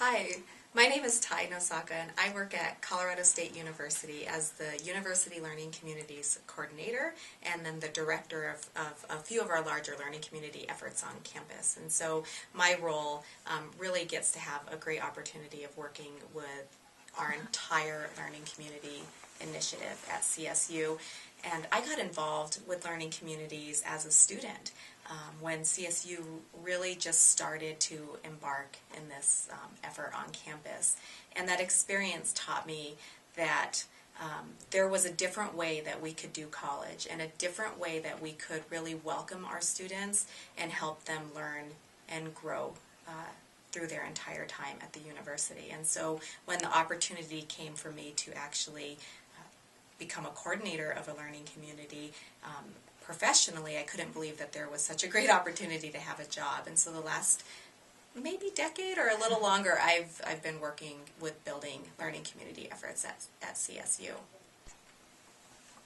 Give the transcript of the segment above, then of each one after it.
Hi, my name is Nosaka, and I work at Colorado State University as the University Learning Communities Coordinator and then the Director of a few of our larger learning community efforts on campus. And so my role really gets to have a great opportunity of working with our entire learning community initiative at CSU. And I got involved with learning communities as a student when CSU really just started to embark in this effort on campus. And that experience taught me that there was a different way that we could do college and a different way that we could really welcome our students and help them learn and grow through their entire time at the university. And so when the opportunity came for me to actually become a coordinator of a learning community professionally, I couldn't believe that there was such a great opportunity to have a job. And so the last maybe decade or a little longer, I've been working with building learning community efforts at CSU.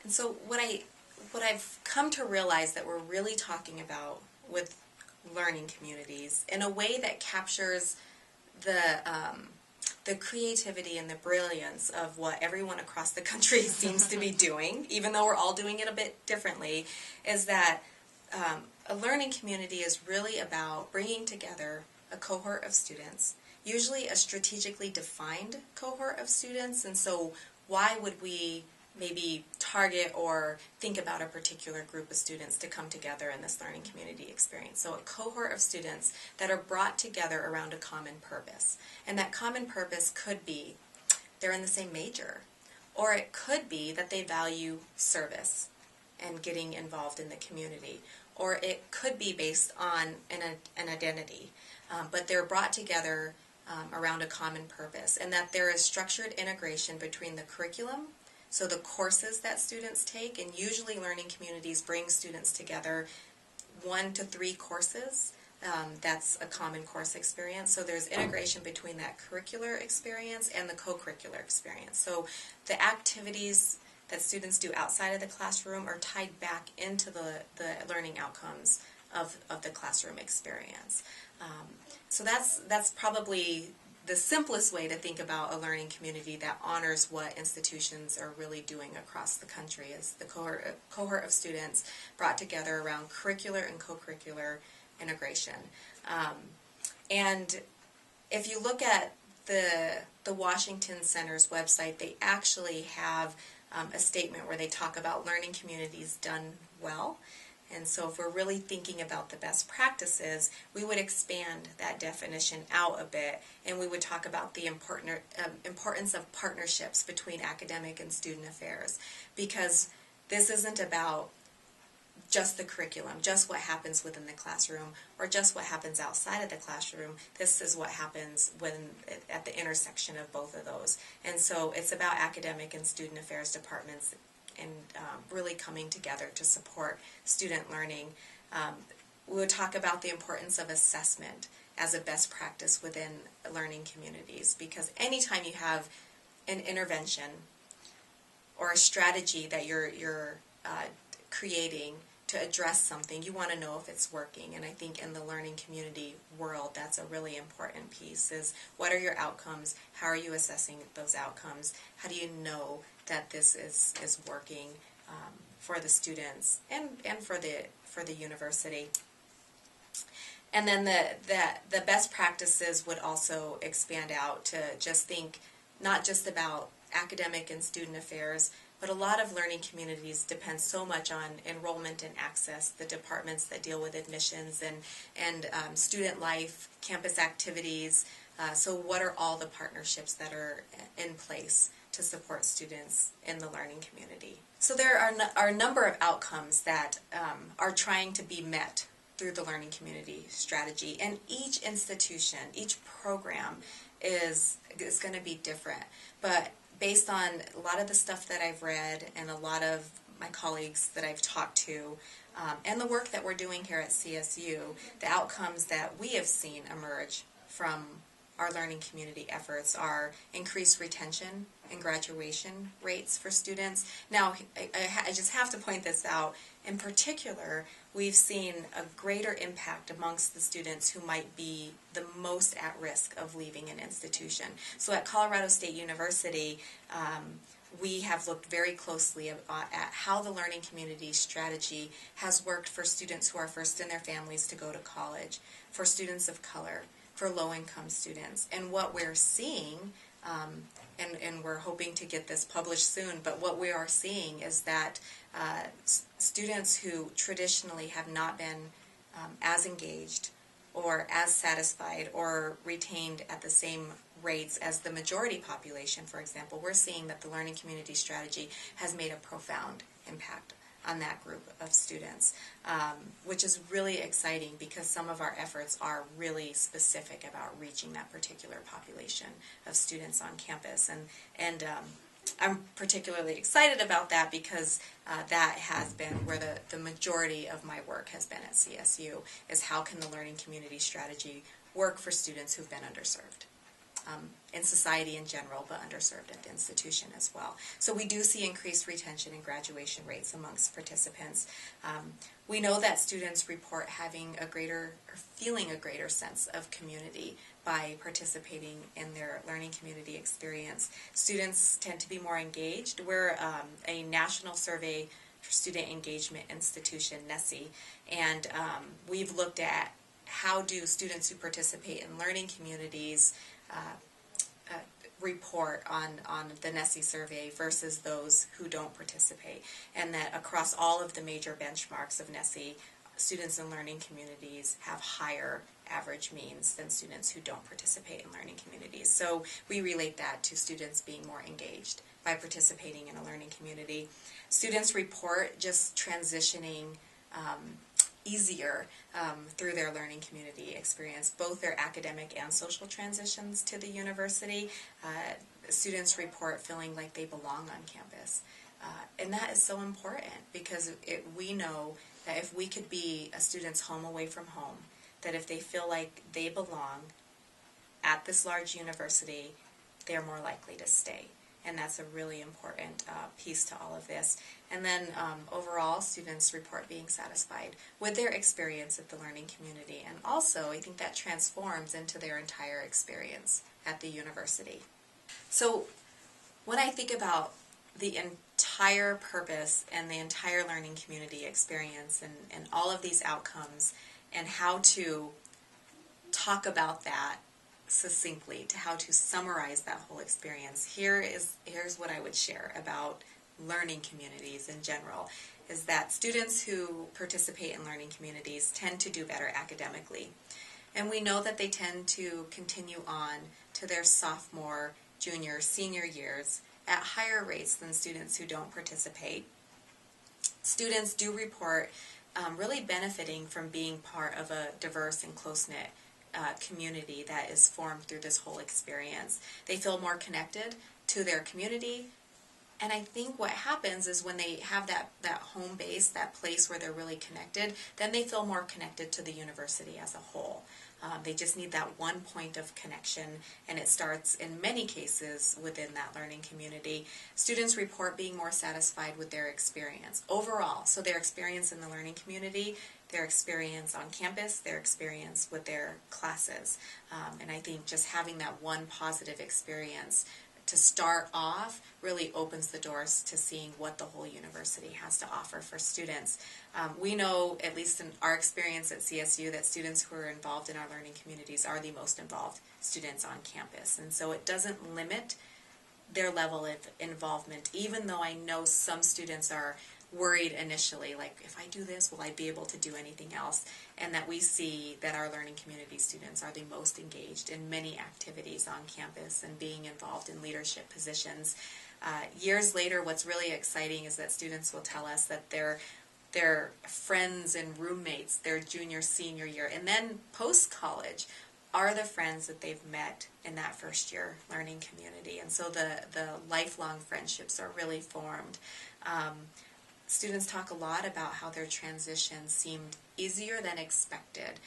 And so what I've come to realize that we're really talking about with learning communities in a way that captures the creativity and the brilliance of what everyone across the country seems to be doing, even though we're all doing it a bit differently, is that a learning community is really about bringing together a cohort of students, usually a strategically defined cohort of students. And so why would we maybe target or think about a particular group of students to come together in this learning community experience? So a cohort of students that are brought together around a common purpose. And that common purpose could be they're in the same major, or it could be that they value service and getting involved in the community, or it could be based on an identity, but they're brought together around a common purpose, and that there is structured integration between the curriculum, so the courses that students take, and usually learning communities bring students together 1 to 3 courses. That's a common course experience. So there's integration between that curricular experience and the co-curricular experience. So the activities that students do outside of the classroom are tied back into the learning outcomes of the classroom experience. So that's probably the simplest way to think about a learning community that honors what institutions are really doing across the country, is the cohort of students brought together around curricular and co-curricular integration. And if you look at the Washington Center's website, they actually have a statement where they talk about learning communities done well. And so if we're really thinking about the best practices, we would expand that definition out a bit, and we would talk about the importance of partnerships between academic and student affairs, because this isn't about just the curriculum, just what happens within the classroom, or just what happens outside of the classroom. This is what happens at the intersection of both of those. And so it's about academic and student affairs departments and really coming together to support student learning. We would talk about the importance of assessment as a best practice within learning communities, because anytime you have an intervention or a strategy that you're creating to address something, you want to know if it's working. And I think in the learning community world, that's a really important piece, is what are your outcomes? How are you assessing those outcomes? How do you know that this is working for the students and for the university? And then the best practices would also expand out to just think not just about academic and student affairs, but a lot of learning communities depend so much on enrollment and access, the departments that deal with admissions and student life, campus activities. So what are all the partnerships that are in place to support students in the learning community? So there are a number of outcomes that are trying to be met through the learning community strategy, and each institution, each program is going to be different. But based on a lot of the stuff that I've read and a lot of my colleagues that I've talked to, and the work that we're doing here at CSU, the outcomes that we have seen emerge from our learning community efforts are increased retention and graduation rates for students. Now, I just have to point this out. In particular, we've seen a greater impact amongst the students who might be the most at risk of leaving an institution. So at Colorado State University, we have looked very closely at how the learning community strategy has worked for students who are first in their families to go to college, for students of color, for low-income students. And what we're seeing, and we're hoping to get this published soon, but what we are seeing is that students who traditionally have not been as engaged or as satisfied or retained at the same rates as the majority population, for example, we're seeing that the learning community strategy has made a profound impact on that group of students, which is really exciting because some of our efforts are really specific about reaching that particular population of students on campus. And I'm particularly excited about that because that has been where the majority of my work has been at CSU, is how can the learning community strategy work for students who've been underserved. In society in general, but underserved at the institution as well. So we do see increased retention and graduation rates amongst participants. We know that students report having a greater, or feeling a greater sense of community by participating in their learning community experience. Students tend to be more engaged. We're a national survey for student engagement institution, NESE, and we've looked at how do students who participate in learning communities report on the NESE survey versus those who don't participate, and that across all of the major benchmarks of NESE, students in learning communities have higher average means than students who don't participate in learning communities. So we relate that to students being more engaged by participating in a learning community. Students report just transitioning easier through their learning community experience, both their academic and social transitions to the university. Students report feeling like they belong on campus. And that is so important because we know that if we could be a student's home away from home, that if they feel like they belong at this large university, they're more likely to stay. And that's a really important piece to all of this. And then overall, students report being satisfied with their experience at the learning community. And also, I think that transforms into their entire experience at the university. So when I think about the entire purpose and the entire learning community experience and all of these outcomes and how to talk about that succinctly, to how to summarize that whole experience, here's what I would share about learning communities in general, is that students who participate in learning communities tend to do better academically. And we know that they tend to continue on to their sophomore, junior, senior years at higher rates than students who don't participate. Students do report really benefiting from being part of a diverse and close-knit community that is formed through this whole experience. They feel more connected to their community, and I think what happens is when they have that home base, that place where they're really connected, then they feel more connected to the university as a whole. They just need that one point of connection, and it starts in many cases within that learning community. Students report being more satisfied with their experience overall. So their experience in the learning community, their experience on campus, their experience with their classes. And I think just having that one positive experience to start off really opens the doors to seeing what the whole university has to offer for students. We know, at least in our experience at CSU, that students who are involved in our learning communities are the most involved students on campus. And so it doesn't limit their level of involvement, even though I know some students are worried initially, like, if I do this, will I be able to do anything else? And that we see that our learning community students are the most engaged in many activities on campus and being involved in leadership positions. Years later, what's really exciting is that students will tell us that their friends and roommates, their junior, senior year, and then post-college, are the friends that they've met in that first year learning community. And so the lifelong friendships are really formed. Students talk a lot about how their transition seemed easier than expected.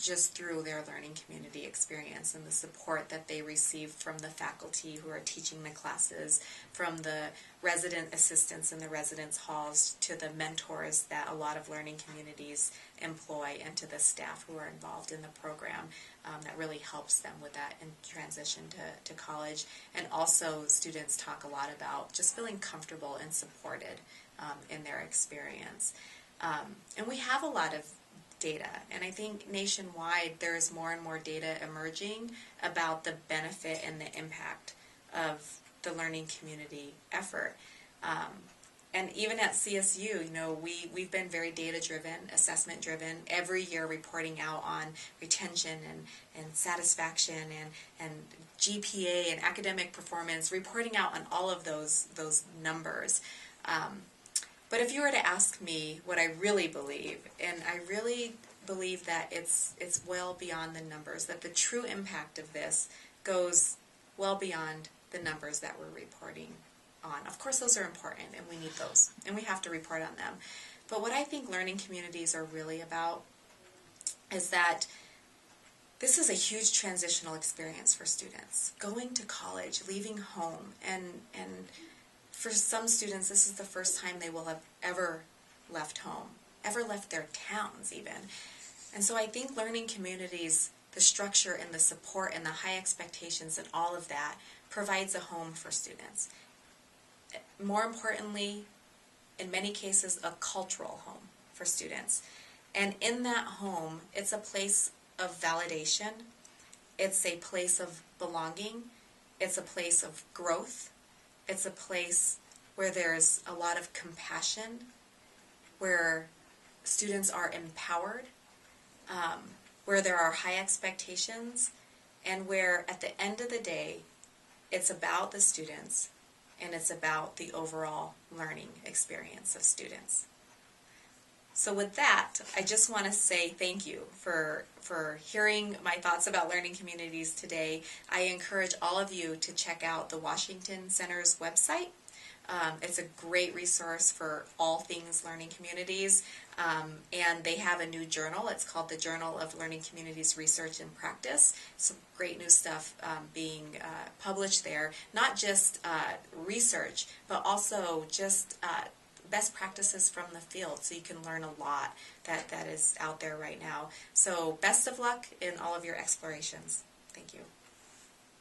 just through their learning community experience and the support that they receive from the faculty who are teaching the classes, from the resident assistants in the residence halls, to the mentors that a lot of learning communities employ, and to the staff who are involved in the program. That really helps them with that in transition to college. And also students talk a lot about just feeling comfortable and supported in their experience. And we have a lot of data, and I think nationwide there's more and more data emerging about the benefit and the impact of the learning community effort. And even at CSU, we've been very data-driven, assessment-driven, every year reporting out on retention and satisfaction and GPA and academic performance, reporting out on all of those numbers. But if you were to ask me what I really believe, and I really believe that it's well beyond the numbers, that the true impact of this goes well beyond the numbers that we're reporting on. Of course, those are important, and we need those, and we have to report on them. But what I think learning communities are really about is that this is a huge transitional experience for students. Going to college, leaving home, and for some students, this is the first time they will have ever left home, ever left their towns even. And so I think learning communities, the structure and the support and the high expectations and all of that provides a home for students. More importantly, in many cases, a cultural home for students. And in that home, it's a place of validation, it's a place of belonging, it's a place of growth, it's a place where there's a lot of compassion, where students are empowered, where there are high expectations, and where at the end of the day, it's about the students and it's about the overall learning experience of students. So with that, I just want to say thank you for hearing my thoughts about learning communities today. I encourage all of you to check out the Washington Center's website. It's a great resource for all things learning communities, and they have a new journal. It's called the Journal of Learning Communities Research and Practice. Some great new stuff being published there, not just research, but also just best practices from the field, so you can learn a lot that is out there right now. So best of luck in all of your explorations. Thank you.